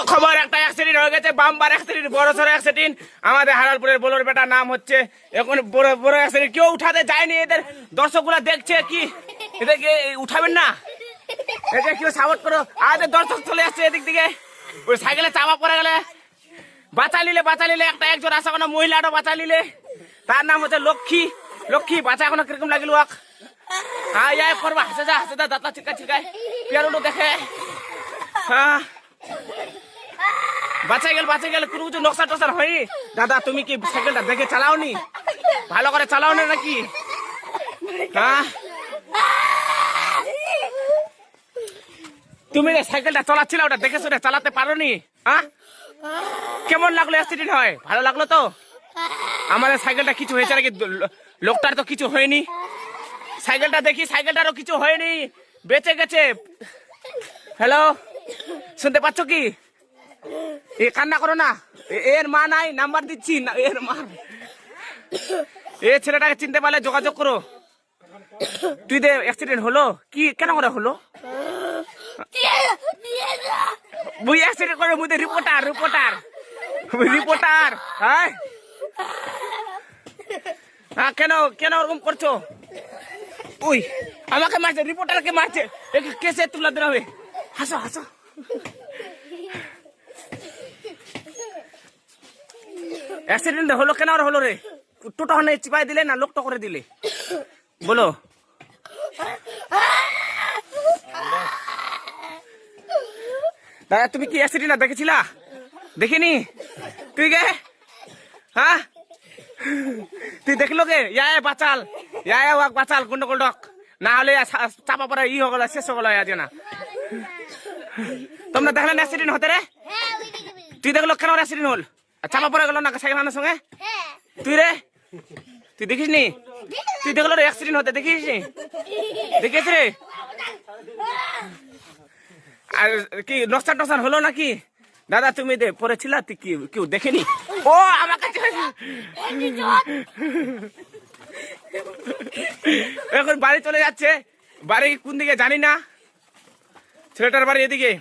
খবর একটা অ্যাক্সিডেন্ট হয়ে গেছে, বাম্পার অ্যাক্সিডেন্ট, বড় সড়ো অ্যাক্সিডেন্ট আমাদের হারালপুরের বোলোর বেটার নাম হচ্ছে। এখন বড় বড় অ্যাক্সিডেন্ট কেউ উঠাতে যায়নি, এদের দর্শকগুলা দেখছে কি এদেরকে উঠাবেন না, এদের কেউ সাপোর্ট করো। আমাদের দর্শক চলে আসছে এদিক দিকে, ওই সাইকেলে চাপা পড়ে গেলে বাঁচা নিলে একটা একজন আসা কোনো মহিলাটা বাঁচা নিলে, তার নাম হচ্ছে লক্ষ্মী। লক্ষ্মী বাঁচা এখনো কিরকম লাগিল করবা হাসে যা দাঁতলা চিটকায় পিয়ারুলো দেখে। হ্যাঁ বাঁচা গেল কোনো কিছু নকশা টকশা হয়নি। দাদা তুমি কি সাইকেলটা দেখে চালাওনি, ভালো করে চালাও না নাকি? হ্যাঁ তুমি যে সাইকেলটা চালাচ্ছিলে ওটা দেখে শুনে চালাতে পারোনি? হ্যাঁ কেমন লাগলো অ্যাক্সিডেন্ট হয়? ভালো লাগলো তো? আমাদের সাইকেলটা কিছু হয়েছে নাকি? লোকটার তো কিছু হয়নি, সাইকেলটা দেখি সাইকেলটারও কিছু হয়নি, বেঁচে গেছে। হ্যালো শুনতে পাচ্ছ কি? এ কান্না করো না, এর মা নাই, নাম্বার দিচ্ছি না এর মা। এ ছেলেটাকে চিনতে পারলে যোগাযোগ করো। তুই দে অ্যাক্সিডেন্ট হলো কি কেন করে হলো? বুঝি অ্যাক্সিডেন্ট করে বুঝতে রিপোর্টার হ্যাঁ হ্যাঁ কেন ওরকম করছো? ওই আমাকে মারছে, রিপোর্টারকে মারছে, কেসে তুলে দিতে হবে। হাসো অ্যাক্সিডেন্ট হলো কেন হলো রে? টোটো হনে চিপাই দিলে না লোকটা করে দিলে বলো? দাদা তুমি কি অ্যাক্সিডেন্ট দেখেছিলা? দেখিনি তুই গে? হ্যাঁ তুই দেখলো গে? বাঁচাল গন্ডগোল ডক, না হলে চাপা পড়া হয়ে গেল, শেষ হয়ে গেল আজ না। তোমরা দেখলে না অ্যাক্সিডেন্ট হতে রে? তুই দেখলো কেন অ্যাক্সিডেন্ট হল? চাপা পড়ে গেল না সাইকেল আনার সঙ্গে? তুই রে তুই দেখিস নি? তুই দেখলো রে অ্যাক্সিডেন্ট হতে দেখিস নি? দেখিস রে? আর কি নকশান হলো নাকি? দাদা তুমি পড়েছিলা, তুই কি কেউ দেখেনি? ও আমার কাছে এখন বাড়ি চলে যাচ্ছে, বাড়ি কোন দিকে জানি না, ছেলেটার বাড়ি এদিকে।